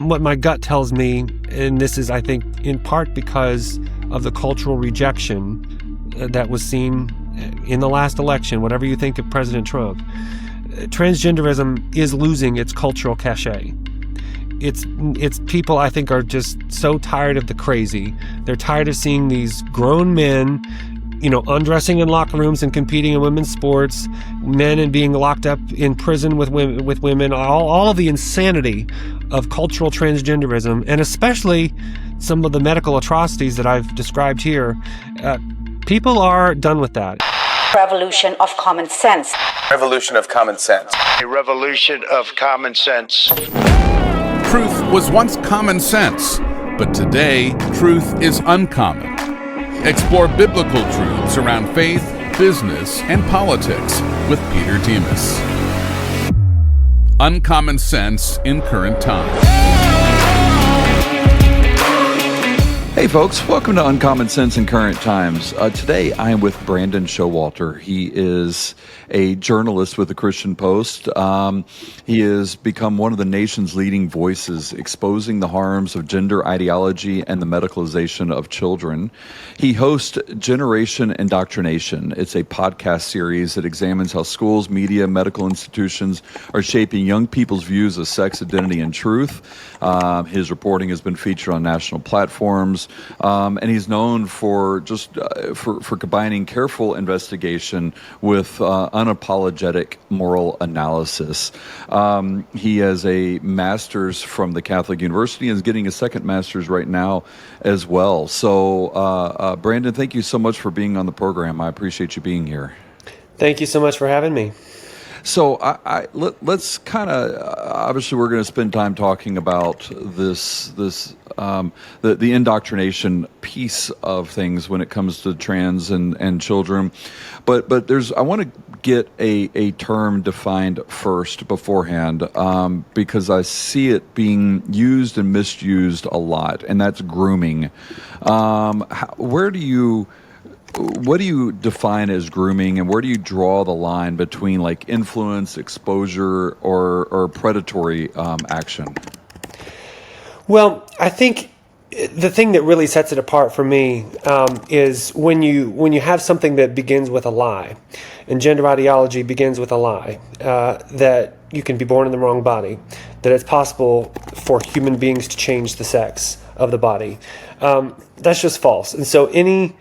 what my gut tells me, and this is, I think, in part because of the cultural rejection that was seen in the last election, whatever you think of President Trump, transgenderism is losing its cultural cachet. It's people, I think, are just so tired of the crazy. They're tired of seeing these grown men, undressing in locker rooms and competing in women's sports, men and being locked up in prison with women, all of the insanity of cultural transgenderism, and especially some of the medical atrocities that I've described here. People are done with that. Revolution of common sense. Revolution of common sense. A revolution of common sense. Truth was once common sense, but today, truth is uncommon. Explore biblical truths around faith, business, and politics with Peter Demas. Uncommon sense in current times. Hey folks, welcome to Uncommon Sense in Current Times. Today I am with Brandon Showalter. He is a journalist with the Christian Post. He has become one of the nation's leading voices exposing the harms of gender ideology and the medicalization of children. He hosts Generation Indoctrination. It's a podcast series that examines how schools, media, medical institutions are shaping young people's views of sex, identity, and truth. His reporting has been featured on national platforms. And he's known for just for combining careful investigation with unapologetic moral analysis. He has a master's from the Catholic University and is getting a second master's right now as well. So, Brandon, thank you so much for being on the program. I appreciate you being here. Thank you so much for having me. So let's kind of, obviously we're going to spend time talking about the indoctrination piece of things when it comes to trans and children, but I want to get a term defined first beforehand, because I see it being used and misused a lot, and that's grooming. What do you define as grooming, and where do you draw the line between like influence, exposure, or predatory action? Well, I think the thing that really sets it apart for me is when you have something that begins with a lie, and gender ideology begins with a lie, that you can be born in the wrong body, that it's possible for human beings to change the sex of the body. That's just false. And so any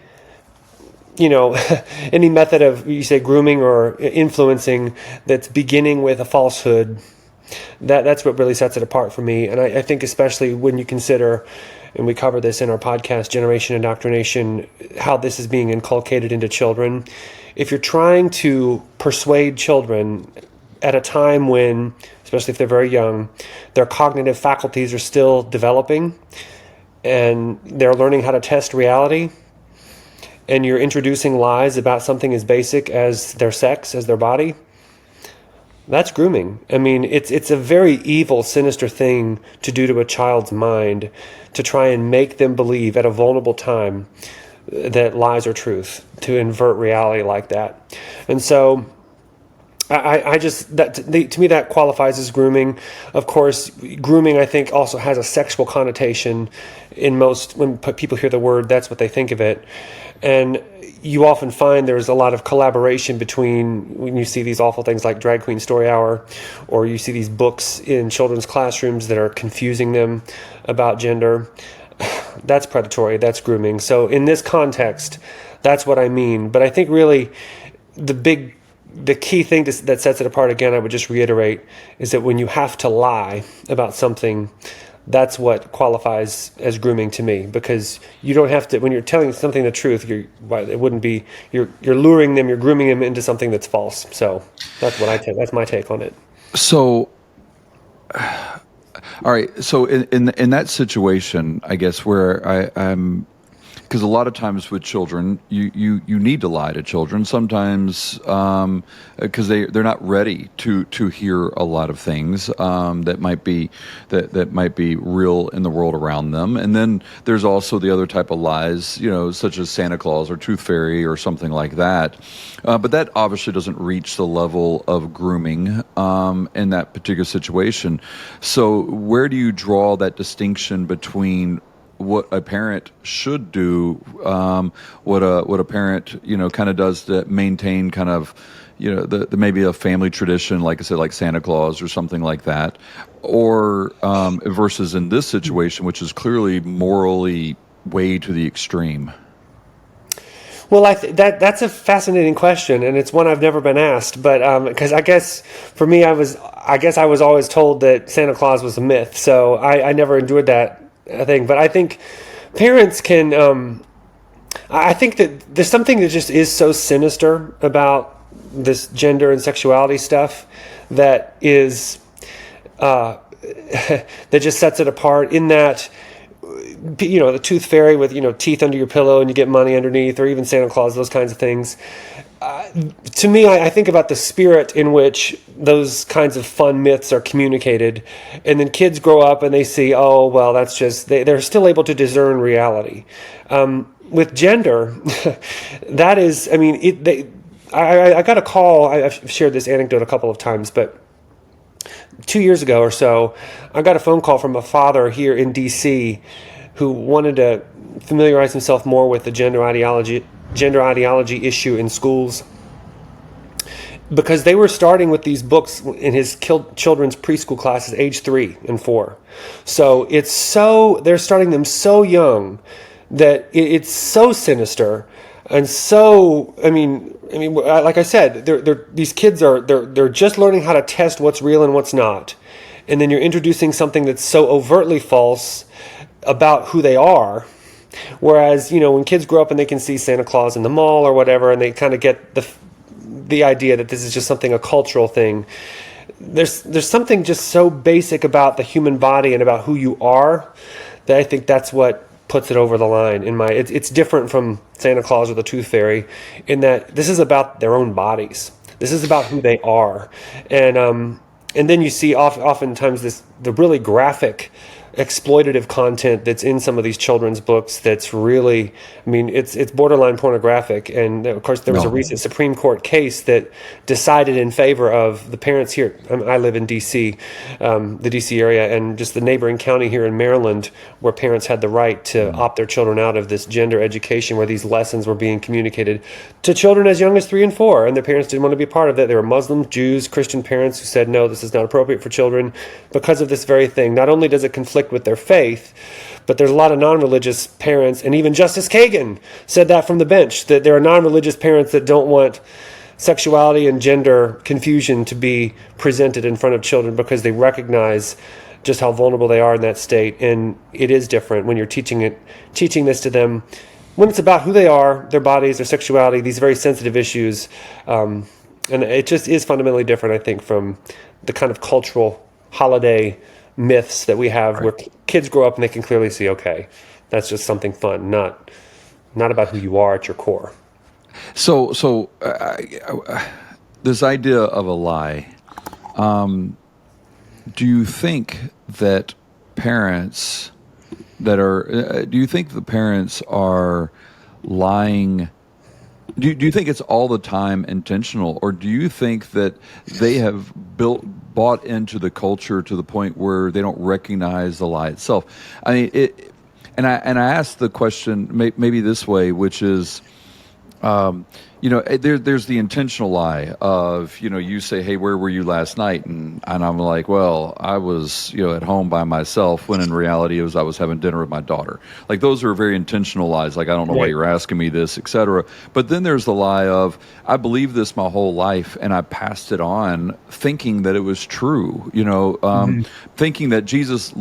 method of, you say, grooming or influencing that's beginning with a falsehood, that's what really sets it apart for me. And I think especially when you consider, and we cover this in our podcast, Generation Indoctrination, how this is being inculcated into children. If you're trying to persuade children at a time when, especially if they're very young, their cognitive faculties are still developing and they're learning how to test reality, and you're introducing lies about something as basic as their sex, as their body, that's grooming. I mean, it's a very evil, sinister thing to do to a child's mind, to try and make them believe at a vulnerable time that lies are truth, to invert reality like that. And so to me that qualifies as grooming. Of course, grooming, I think, also has a sexual connotation. When people hear the word, that's what they think of it. And you often find there's a lot of collaboration between, when you see these awful things like Drag Queen Story Hour, or you see these books in children's classrooms that are confusing them about gender. That's predatory, that's grooming. So in this context, that's what I mean. But I think really the key thing that sets it apart, again, I would just reiterate, is that when you have to lie about something, that's what qualifies as grooming to me, because you don't have to, when you're telling something the truth, you're luring them, you're grooming them into something that's false. So that's my take on it. So, all right. So in that situation, I guess, where I'm, because a lot of times with children, you need to lie to children sometimes because they're not ready to hear a lot of things that might be real in the world around them. And then there's also the other type of lies, such as Santa Claus or Tooth Fairy or something like that. But that obviously doesn't reach the level of grooming in that particular situation. So where do you draw that distinction between what a parent should do, what a parent kind of does to maintain kind of the maybe a family tradition, like I said, like Santa Claus or something like that, or versus in this situation, which is clearly morally way to the extreme? Well, that's a fascinating question, and it's one I've never been asked. But because I guess for me, I was always told that Santa Claus was a myth, so I never endured that thing. But I think parents can. I think that there's something that just is so sinister about this gender and sexuality stuff that is that just sets it apart. In that, the Tooth Fairy with teeth under your pillow and you get money underneath, or even Santa Claus, those kinds of things. To me, I think about the spirit in which those kinds of fun myths are communicated, and then kids grow up and they see, oh well, that's just they're still able to discern reality. With gender, that is, I got a call. I've shared this anecdote a couple of times, but 2 years ago or so, I got a phone call from a father here in D.C. who wanted to familiarize himself more with the gender ideology issue in schools, because they were starting with these books in his children's preschool classes, age 3 and 4. So they're starting them so young that it's so sinister. And so, like I said, these kids they're just learning how to test what's real and what's not. And then you're introducing something that's so overtly false about who they are. Whereas, when kids grow up and they can see Santa Claus in the mall or whatever, and they kind of get the idea that this is just a cultural thing. There's something just so basic about the human body and about who you are that I think that's what puts it over the line. It's different from Santa Claus or the Tooth Fairy in that this is about their own bodies. This is about who they are, and then you see oftentimes the really graphic, exploitative content that's in some of these children's books that's really, it's borderline pornographic. And of course there was a recent Supreme Court case that decided in favor of the parents here. I live in DC, the DC area, and just the neighboring county here in Maryland, where parents had the right to opt their children out of this gender education, where these lessons were being communicated to children as young as 3 and 4, and their parents didn't want to be part of that. There were Muslim, Jews, Christian parents who said, no, this is not appropriate for children because of this very thing. Not only does it conflict with their faith, but there's a lot of non-religious parents, and even Justice Kagan said that from the bench, that there are non-religious parents that don't want sexuality and gender confusion to be presented in front of children because they recognize just how vulnerable they are in that state. And it is different when you're teaching this to them, when it's about who they are, their bodies, their sexuality, these very sensitive issues. And it just is fundamentally different, I think, from the kind of cultural holiday myths that we have, where kids grow up and they can clearly see, okay, that's just something fun, not about who you are at your core. So this idea of a lie, do you think that parents do you think the parents are lying? Do you think it's all the time intentional, or do you think that they have bought into the culture to the point where they don't recognize the lie itself? And I asked the question maybe this way, which is, there's the intentional lie of, you say, hey, where were you last night? And I'm like, well, I was, at home by myself, when in reality it was I was having dinner with my daughter. Like, those are very intentional lies. Like, I don't know why you're asking me this, etc. But then there's the lie of, I believed this my whole life and I passed it on thinking that it was true, thinking that Jesus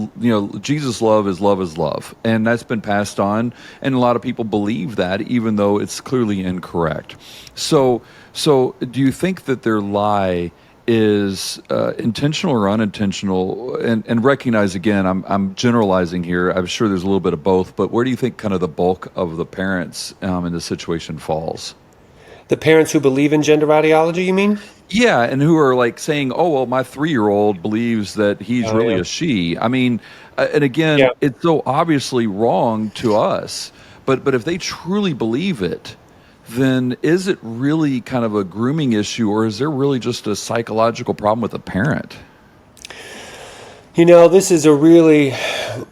love is love. And that's been passed on. And a lot of people believe that, even though it's clearly incorrect. So do you think that their lie is intentional or unintentional, and recognize again, I'm generalizing here. I'm sure there's a little bit of both, but where do you think kind of the bulk of the parents in this situation falls? The parents who believe in gender ideology, you mean? Yeah, and who are like saying, "Oh, well, my 3-year-old believes that he's really yeah. a she." I mean, and again, Yeah. it's so obviously wrong to us. But if they truly believe it, then is it really kind of a grooming issue, or is there really just a psychological problem with the parent? This is a really,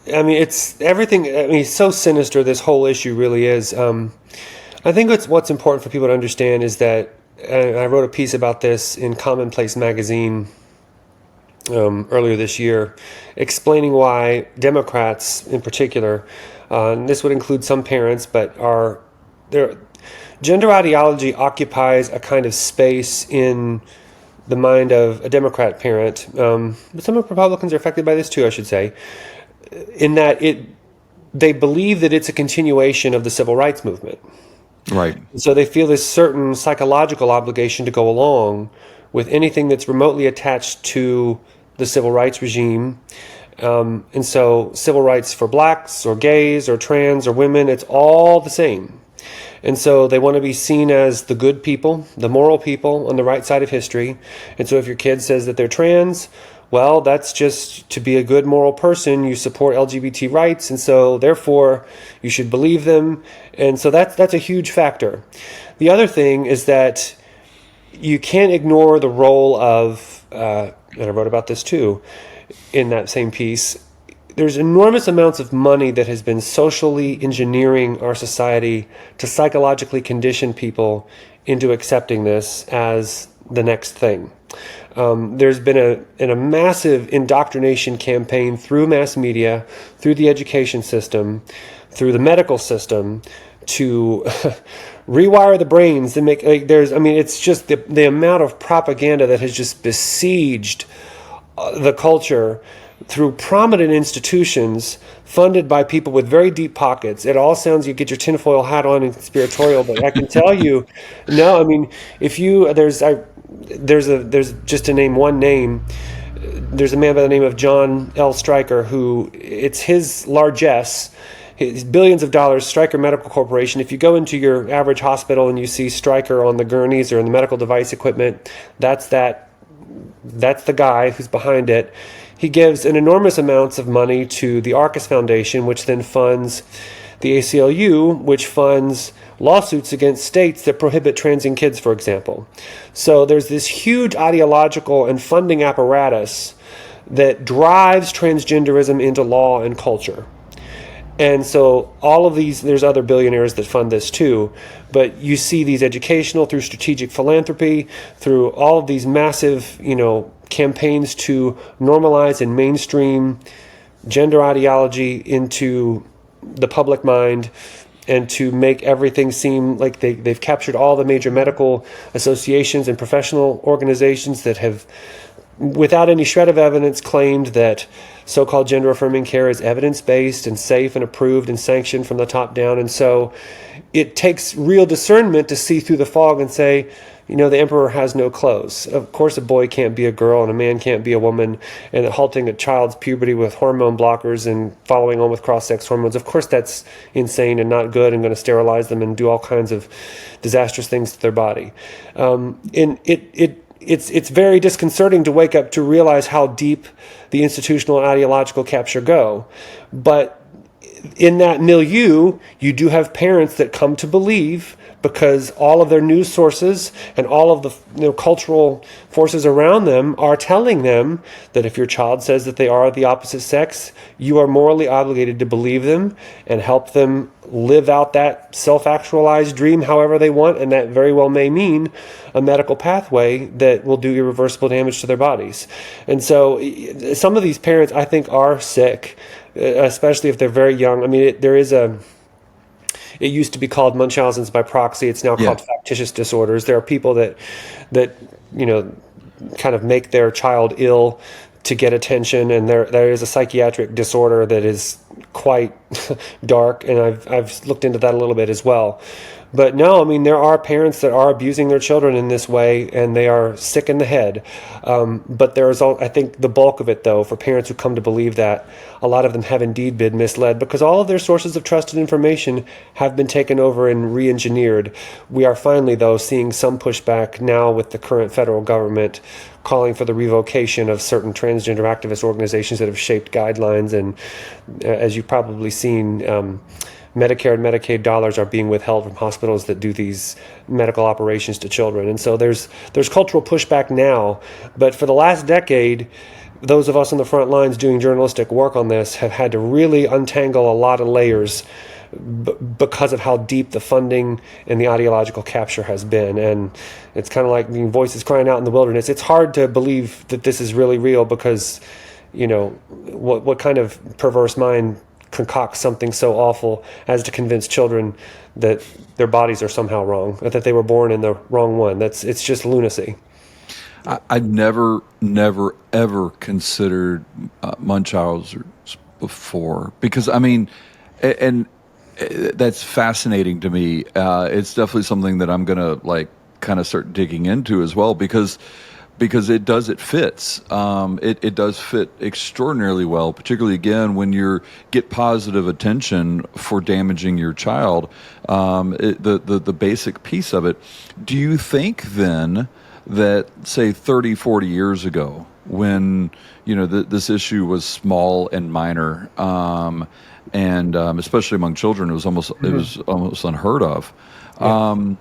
it's everything. It's so sinister. This whole issue really is. I think what's important for people to understand is that, and I wrote a piece about this in Commonplace magazine earlier this year, explaining why Democrats in particular, and this would include some parents, but gender ideology occupies a kind of space in the mind of a Democrat parent. But some Republicans are affected by this too, I should say, in that they believe that it's a continuation of the civil rights movement. Right. So they feel this certain psychological obligation to go along with anything that's remotely attached to the civil rights regime. And so civil rights for blacks or gays or trans or women, it's all the same. And so they want to be seen as the good people, the moral people on the right side of history. And so if your kid says that they're trans, well, that's just to be a good moral person. You support LGBT rights, and so therefore you should believe them. And so that's a huge factor. The other thing is that you can't ignore the role of, and I wrote about this too in that same piece, there's enormous amounts of money that has been socially engineering our society to psychologically condition people into accepting this as the next thing. There's been a massive indoctrination campaign through mass media, through the education system, through the medical system to rewire the brains and make it's just the amount of propaganda that has just besieged the culture through prominent institutions funded by people with very deep pockets. It all sounds, you get your tinfoil hat on and conspiratorial, but I can tell you, no, if you, there's just to name one name, there's a man by the name of John L. Stryker, who it's his largesse, his billions of dollars, Stryker Medical Corporation. If you go into your average hospital and you see Stryker on the gurneys or in the medical device equipment, that's the guy who's behind it. He gives an enormous amounts of money to the Arcus Foundation, which then funds the ACLU, which funds lawsuits against states that prohibit transing kids, for example. So there's this huge ideological and funding apparatus that drives transgenderism into law and culture. And so all of these, there's other billionaires that fund this too, but you see these educational, through strategic philanthropy, through all of these massive, campaigns to normalize and mainstream gender ideology into the public mind and to make everything seem like they've captured all the major medical associations and professional organizations that have, without any shred of evidence, claimed that so-called gender-affirming care is evidence-based and safe and approved and sanctioned from the top down. And so it takes real discernment to see through the fog and say, the emperor has no clothes. Of course, a boy can't be a girl and a man can't be a woman, and halting a child's puberty with hormone blockers and following on with cross-sex hormones, of course that's insane and not good and going to sterilize them and do all kinds of disastrous things to their body. It's very disconcerting to wake up to realize how deep the institutional and ideological capture go. But in that milieu, you do have parents that come to believe, because all of their news sources and all of the cultural forces around them are telling them that if your child says that they are the opposite sex, you are morally obligated to believe them and help them live out that self-actualized dream however they want, and that very well may mean a medical pathway that will do irreversible damage to their bodies. And so some of these parents, I think, are sick, especially if they're very young. It used to be called Munchausen's by proxy. It's now called factitious disorders. There are people that kind of make their child ill to get attention, and there is a psychiatric disorder that is quite dark, and I've looked into that a little bit as well. But no, I mean, there are parents that are abusing their children in this way, and they are sick in the head. But there's, I think, the bulk of it, though, for parents who come to believe that, a lot of them have indeed been misled because all of their sources of trusted information have been taken over and re-engineered. We are finally, though, seeing some pushback now with the current federal government calling for the revocation of certain transgender activist organizations that have shaped guidelines. And as you've probably seen, Medicare and Medicaid dollars are being withheld from hospitals that do these medical operations to children. And so there's cultural pushback now. But for the last decade, those of us on the front lines doing journalistic work on this have had to really untangle a lot of layers because of how deep the funding and the ideological capture has been. And it's kind of like voices crying out in the wilderness. It's hard to believe that this is really real because, what kind of perverse mind concoct something so awful as to convince children that their bodies are somehow wrong, or that they were born in the wrong one. It's just lunacy. I've never, ever considered Munchausen's before because, I mean, and that's fascinating to me. It's definitely something that I'm going to kind of start digging into as well because it fits. It does fit extraordinarily well, particularly again when you get positive attention for damaging your child. The basic piece of it. Do you think then that, say, 30, 40 years ago, when this issue was small and minor, and especially among children, it was almost unheard of. Yeah.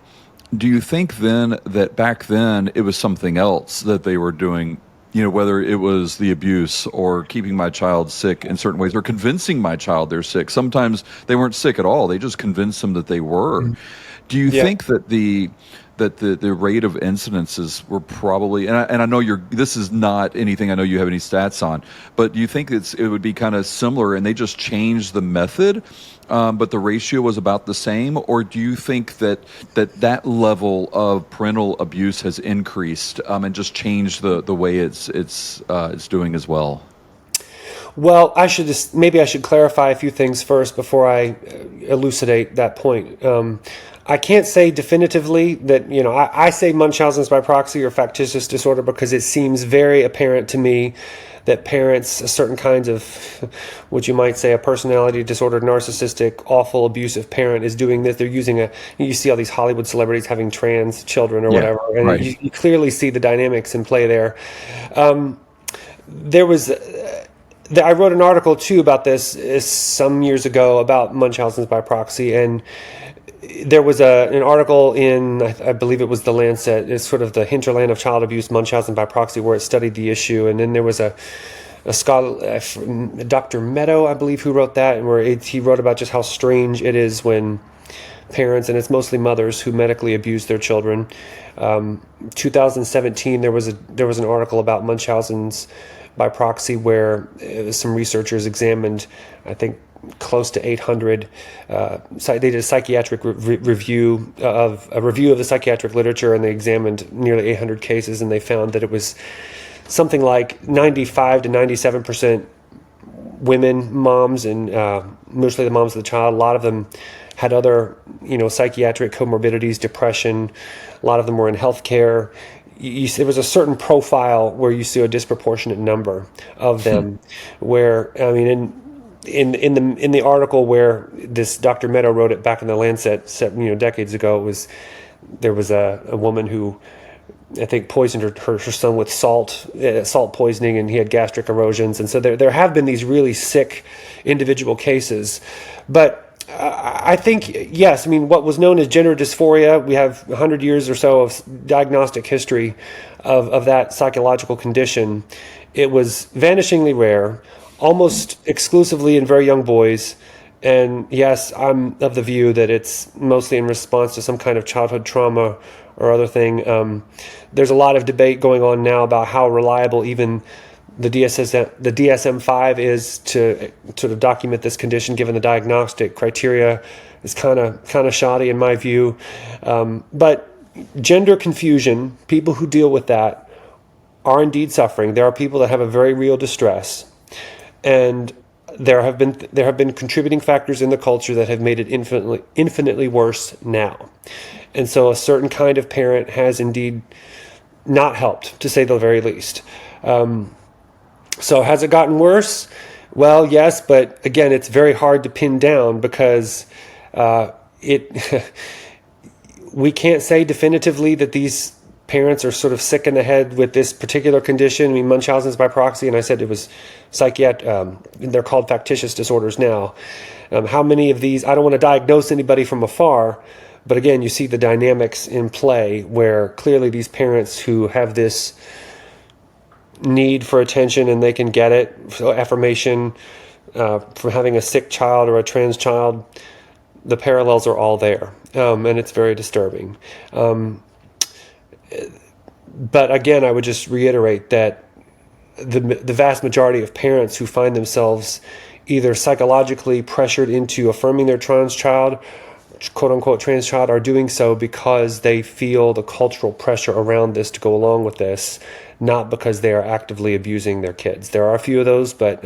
Do you think then that back then it was something else that they were doing, whether it was the abuse or keeping my child sick in certain ways or convincing my child they're sick? Sometimes they weren't sick at all. They just convinced them that they were. Mm-hmm. Do you think that the rate of incidences were probably, and I know this is not anything I know you have any stats on, but do you think it would be kind of similar and they just changed the method, but the ratio was about the same? Or do you think that level of parental abuse has increased and just changed the way it's doing as well? Well, I should clarify a few things first before I elucidate that point. I can't say definitively that, I say Munchausen's by proxy or factitious disorder because it seems very apparent to me that parents, certain kinds of, what you might say, a personality disordered, narcissistic, awful, abusive parent is doing this. They're using you see all these Hollywood celebrities having trans children or whatever, and right. you clearly see the dynamics in play there. I wrote an article too about this some years ago about Munchausen's by proxy, and there was an article in, I believe it was The Lancet, it's sort of the hinterland of child abuse, Munchausen by proxy, where it studied the issue. And then there was a scholar, Dr. Meadow, I believe, who wrote that, and where he wrote about just how strange it is when parents, and it's mostly mothers, who medically abuse their children. 2017, there was an article about Munchausen's by proxy where some researchers examined, I think, close to 800. They did a psychiatric review of the psychiatric literature, and they examined nearly 800 cases, and they found that it was something like 95 to 97% women, moms, and mostly the moms of the child. A lot of them had other, psychiatric comorbidities, depression. A lot of them were in healthcare. There was a certain profile where you see a disproportionate number of them. Where, I mean, in the article where this Dr. Meadow wrote it back in the Lancet, decades ago, there was a woman who, I think, poisoned her son with salt poisoning, and he had gastric erosions. And so there have been these really sick individual cases. But I think, yes, I mean, what was known as gender dysphoria, we have 100 years or so of diagnostic history of that psychological condition. It was vanishingly rare, almost exclusively in very young boys. And yes, I'm of the view that it's mostly in response to some kind of childhood trauma or other thing. There's a lot of debate going on now about how reliable even the DSM-5 is to sort of document this condition, given the diagnostic criteria is kind of shoddy in my view. But gender confusion, people who deal with that are indeed suffering. There are people that have a very real distress. And there have been contributing factors in the culture that have made it infinitely worse now. And so a certain kind of parent has indeed not helped, to say the very least. So has it gotten worse? Well, yes, but again, it's very hard to pin down because we can't say definitively that these parents are sort of sick in the head with this particular condition. I mean, Munchausen's by proxy, and I said it was they're called factitious disorders now. How many of these, I don't want to diagnose anybody from afar, but again, you see the dynamics in play where clearly these parents who have this need for attention and they can get it, so affirmation from having a sick child or a trans child, the parallels are all there, and it's very disturbing. But again, I would just reiterate that the vast majority of parents who find themselves either psychologically pressured into affirming their trans child, quote unquote trans child, are doing so because they feel the cultural pressure around this to go along with this, not because they are actively abusing their kids. There are a few of those, but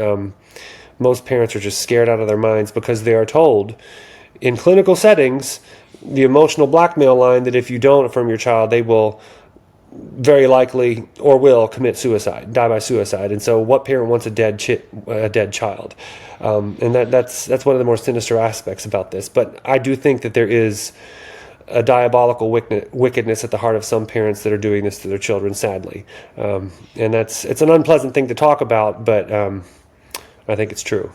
most parents are just scared out of their minds because they are told in clinical settings, the emotional blackmail line that if you don't affirm your child, they will very likely or will commit suicide, die by suicide. And so what parent wants a dead child? And that's one of the more sinister aspects about this. But I do think that there is a diabolical wickedness at the heart of some parents that are doing this to their children, sadly. And it's an unpleasant thing to talk about, but I think it's true.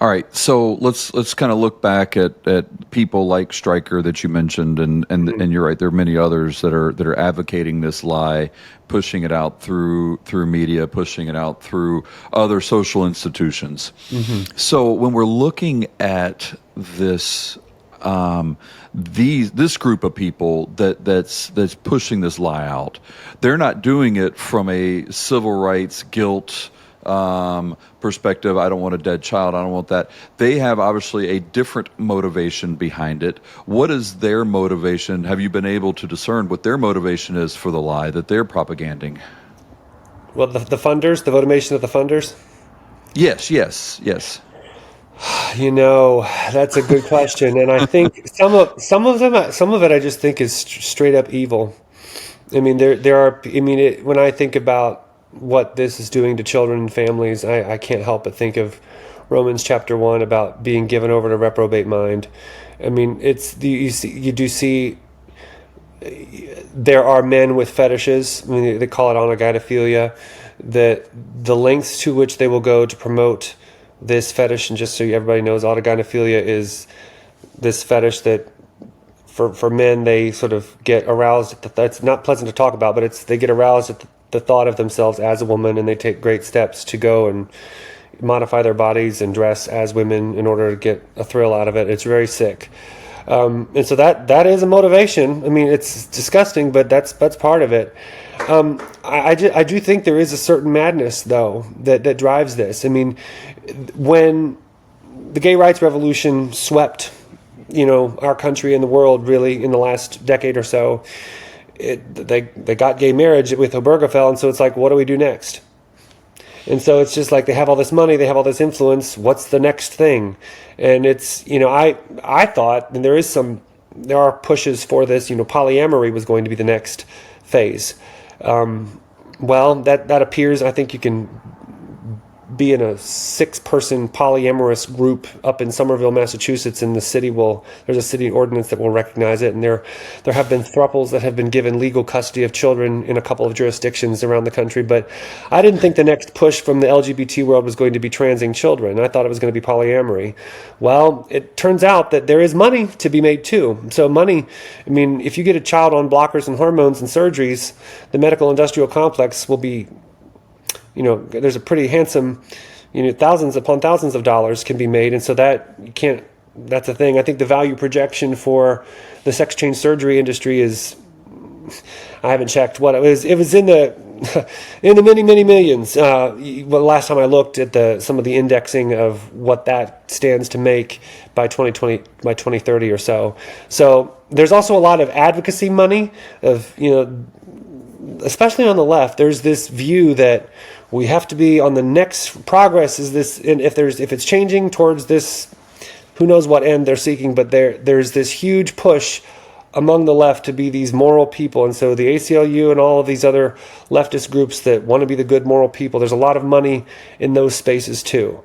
All right, so let's kind of look back at people like Stryker that you mentioned, and you're right. There are many others that are advocating this lie, pushing it out through media, pushing it out through other social institutions. Mm-hmm. So when we're looking at this this group of people that's pushing this lie out, they're not doing it from a civil rights guilt perspective. I don't want a dead child. I don't want that. They have obviously a different motivation behind it. What is their motivation? Have you been able to discern what their motivation is for the lie that they're propagating? Well, the funders, the motivation of the funders? Yes. You know, that's a good question, and I think some of it I just think is straight up evil. I mean, there are. I mean, when I think about what this is doing to children and families, I can't help but think of Romans chapter 1 about being given over to reprobate mind. I mean, you do see there are men with fetishes. I mean, they call it onogynephilia. The lengths to which they will go to promote this fetish, and just so everybody knows, autogynephilia is this fetish that for men they sort of get aroused. That's not pleasant to talk about, but they get aroused at the thought of themselves as a woman, and they take great steps to go and modify their bodies and dress as women in order to get a thrill out of it. It's very sick. And so that is a motivation. I mean, it's disgusting, but that's part of it. I do think there is a certain madness, though, that drives this. I mean, when the gay rights revolution swept, our country and the world really in the last decade or so, they got gay marriage with Obergefell, and so it's like, what do we do next? And so it's just like they have all this money, they have all this influence. What's the next thing? And it's, I thought, and there are pushes for this. Polyamory was going to be the next phase. Well, that appears. I think you can be in a 6-person polyamorous group up in Somerville, Massachusetts, and there's a city ordinance that will recognize it. And there have been thruples that have been given legal custody of children in a couple of jurisdictions around the country. But I didn't think the next push from the LGBT world was going to be transing children. I thought it was going to be polyamory. Well, it turns out that there is money to be made too. So money, I mean, if you get a child on blockers and hormones and surgeries, the medical industrial complex will be, there's a pretty handsome, thousands upon thousands of dollars can be made. And so that's a thing. I think the value projection for the sex change surgery industry is, I haven't checked what it was. It was in the many, many millions. Last time I looked at some of the indexing of what that stands to make by 2030 or so. So there's also a lot of advocacy money of, especially on the left, there's this view that we have to be on the next progress is this, and if it's changing towards this, who knows what end they're seeking, but there's this huge push among the left to be these moral people. And so the ACLU and all of these other leftist groups that want to be the good moral people, there's a lot of money in those spaces too.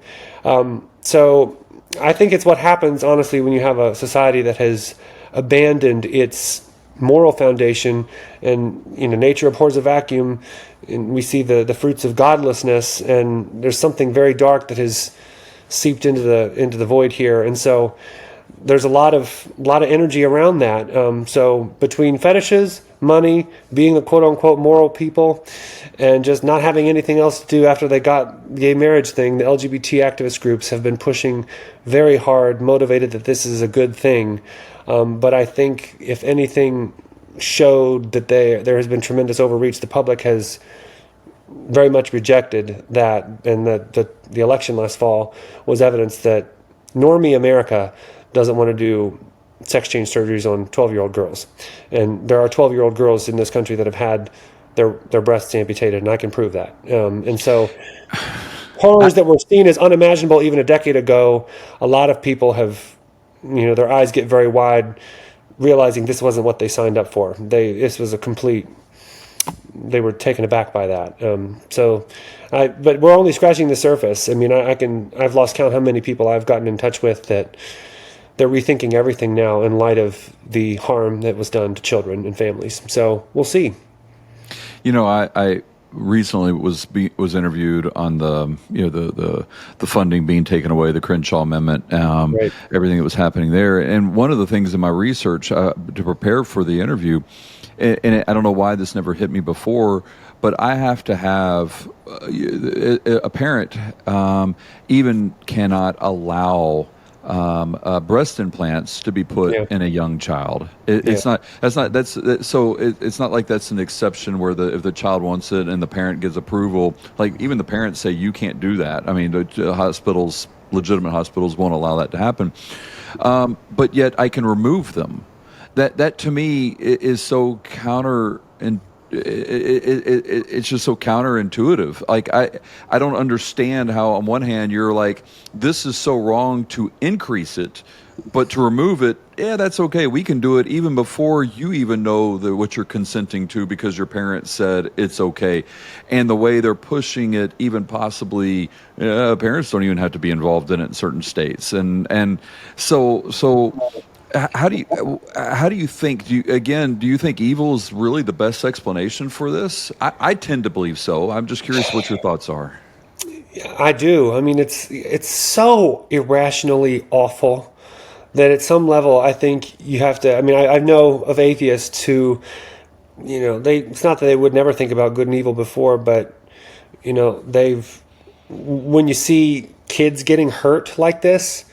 So I think it's what happens, honestly, when you have a society that has abandoned its moral foundation, and nature abhors a vacuum, and we see the fruits of godlessness, and there's something very dark that has seeped into the void here. And so there's a lot of energy around that. So between fetishes, money, being the quote unquote moral people, and just not having anything else to do after they got the gay marriage thing, the LGBT activist groups have been pushing very hard, motivated that this is a good thing. But I think if anything showed that there has been tremendous overreach, the public has very much rejected that, and that the election last fall was evidence that normie America doesn't want to do sex change surgeries on 12-year-old girls. And there are 12-year-old girls in this country that have had their breasts amputated, and I can prove that. And so horrors that were seen as unimaginable even a decade ago, a lot of people have, their eyes get very wide, realizing this wasn't what they signed up for. This was they were taken aback by that. But we're only scratching the surface. I mean, I've lost count how many people I've gotten in touch with that they're rethinking everything now in light of the harm that was done to children and families. So we'll see. I recently was interviewed on the funding being taken away, the Crenshaw Amendment, Right. everything that was happening there. And one of the things in my research to prepare for the interview, and I don't know why this never hit me before, but I have to have a parent even cannot allow breast implants to be put in a young child. It's not like that's an exception where if the child wants it and the parent gives approval, like even the parents say you can't do that. I mean, the legitimate hospitals won't allow that to happen. But yet I can remove them. That to me is so it's just so counterintuitive. Like I don't understand how on one hand you're like, this is so wrong to increase it, but to remove it, that's okay. We can do it even before you even know what you're consenting to because your parents said it's okay. And the way they're pushing it, even possibly parents don't even have to be involved in it in certain states. And so how do you think? Do you think evil is really the best explanation for this? I tend to believe so. I'm just curious what your thoughts are. I do. I mean, it's so irrationally awful that at some level, I think you have to. I mean, I know of atheists who, it's not that they would never think about good and evil before, but when you see kids getting hurt like this.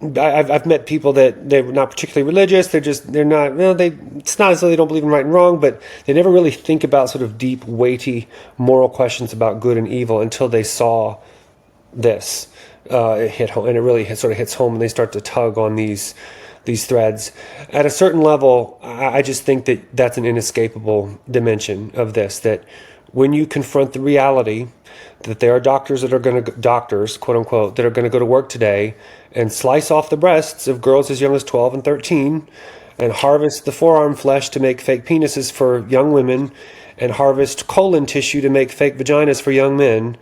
I've met people that they're not particularly religious. They're not. It's not as though they don't believe in right and wrong, but they never really think about sort of deep, weighty moral questions about good and evil until they saw this. It hit home, and it really sort of hits home, and they start to tug on these threads. At a certain level, I just think that that's an inescapable dimension of this. That when you confront the reality that there are doctors, quote unquote, that are going to go to work today and slice off the breasts of girls as young as 12 and 13 and harvest the forearm flesh to make fake penises for young women and harvest colon tissue to make fake vaginas for young men,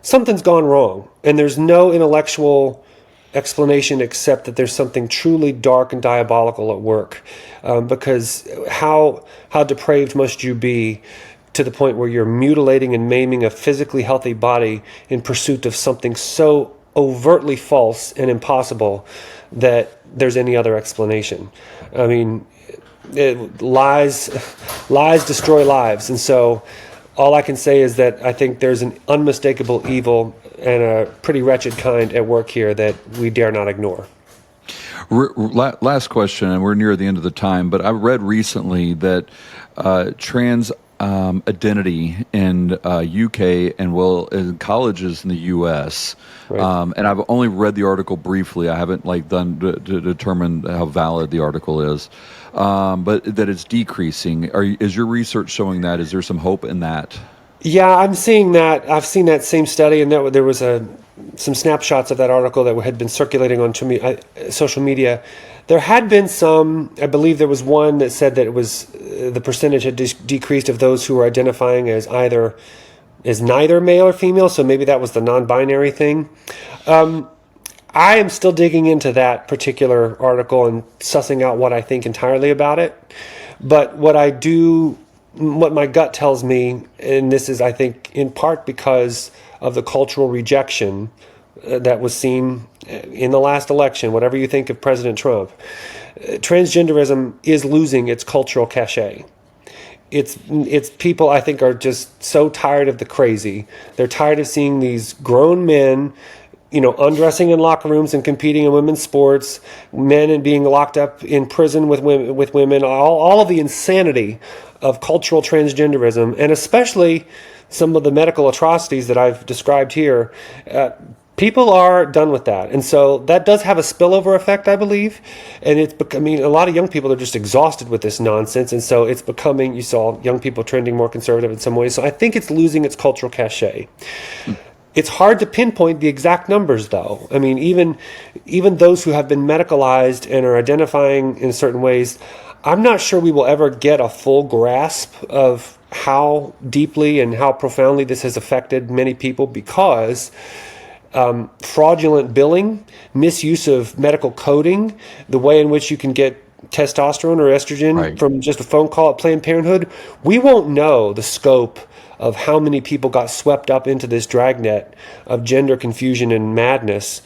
something's gone wrong. And there's no intellectual explanation except that there's something truly dark and diabolical at work. Because how depraved must you be to the point where you're mutilating and maiming a physically healthy body in pursuit of something so overtly false and impossible that there's any other explanation. I mean, lies destroy lives. And so all I can say is that I think there's an unmistakable evil and a pretty wretched kind at work here that we dare not ignore. Last question, and we're near the end of the time, but I read recently that trans identity in UK and in colleges in the US. Right. And I've only read the article briefly. I haven't done to determine how valid the article is, but that it's decreasing. Is your research showing that? Is there some hope in that? Yeah, I'm seeing that. I've seen that same study, and there was some snapshots of that article that had been circulating on social media. There had been some. I believe there was one that said that it was the percentage had decreased of those who were identifying as neither male or female. So maybe that was the non-binary thing. I am still digging into that particular article and sussing out what I think entirely about it. But what my gut tells me, and this is, I think, in part because of the cultural rejection that was seen in the last election, whatever you think of President Trump, transgenderism is losing its cultural cachet. It's people, I think, are just so tired of the crazy. They're tired of seeing these grown men, undressing in locker rooms and competing in women's sports, men and being locked up in prison with women, all of the insanity of cultural transgenderism, and especially some of the medical atrocities that I've described here. People are done with that. And so that does have a spillover effect, I believe. And a lot of young people are just exhausted with this nonsense. And so it's becoming, you saw young people trending more conservative in some ways. So I think it's losing its cultural cachet. It's hard to pinpoint the exact numbers, though. I mean, even those who have been medicalized and are identifying in certain ways, I'm not sure we will ever get a full grasp of how deeply and how profoundly this has affected many people, because fraudulent billing, misuse of medical coding, the way in which you can get testosterone or estrogen from just a phone call at Planned Parenthood, we won't know the scope of how many people got swept up into this dragnet of gender confusion and madness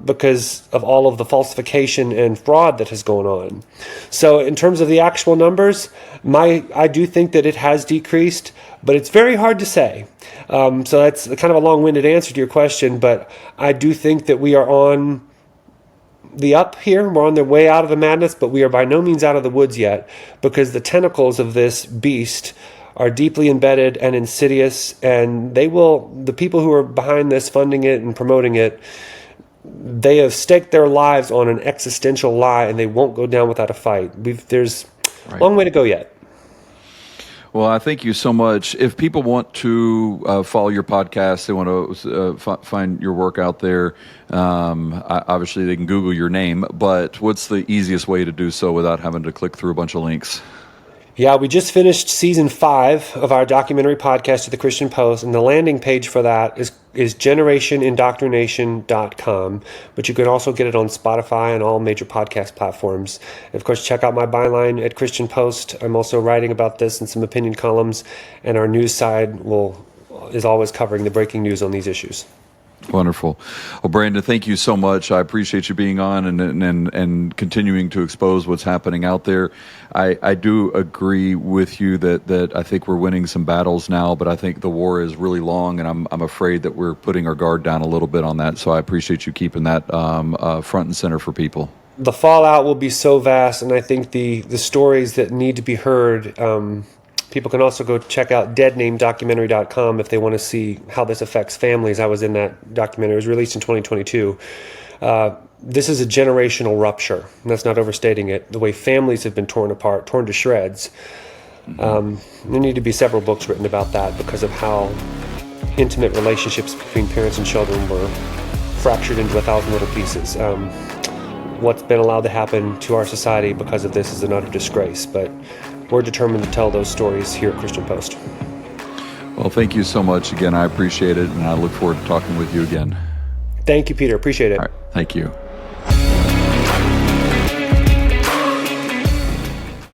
because of all of the falsification and fraud that has gone on. So in terms of the actual numbers, I do think that it has decreased, but it's very hard to say. So that's kind of a long-winded answer to your question, but I do think that we are on the up here. We're on the way out of the madness, but we are by no means out of the woods yet, because the tentacles of this beast are deeply embedded and insidious, and the people who are behind this, funding it and promoting it, they have staked their lives on an existential lie, and they won't go down without a fight. There's a long way to go yet. Well, I thank you so much. If people want to follow your podcast, they want to find your work out there, obviously they can Google your name, but what's the easiest way to do so without having to click through a bunch of links? Yeah, we just finished season 5 of our documentary podcast at the Christian Post, and the landing page for that is generationindoctrination.com, but you can also get it on Spotify and all major podcast platforms. And of course, check out my byline at Christian Post. I'm also writing about this in some opinion columns, and our news side is always covering the breaking news on these issues. Wonderful. Well, Brandon, thank you so much. I appreciate you being on and continuing to expose what's happening out there. I do agree with you that I think we're winning some battles now, but I think the war is really long, and I'm afraid that we're putting our guard down a little bit on that. So I appreciate you keeping that front and center for people. The fallout will be so vast, and I think the stories that need to be heard. People can also go check out deadnamedocumentary.com if they want to see how this affects families. I was in that documentary. It was released in 2022. This is a generational rupture, and that's not overstating it. The way families have been torn apart, torn to shreds. There need to be several books written about that because of how intimate relationships between parents and children were fractured into 1,000 little pieces. What's been allowed to happen to our society because of this is an utter disgrace, but we're determined to tell those stories here at Christian Post. Well, thank you so much again. I appreciate it, and I look forward to talking with you again. Thank you, Peter. Appreciate it. All right. Thank you.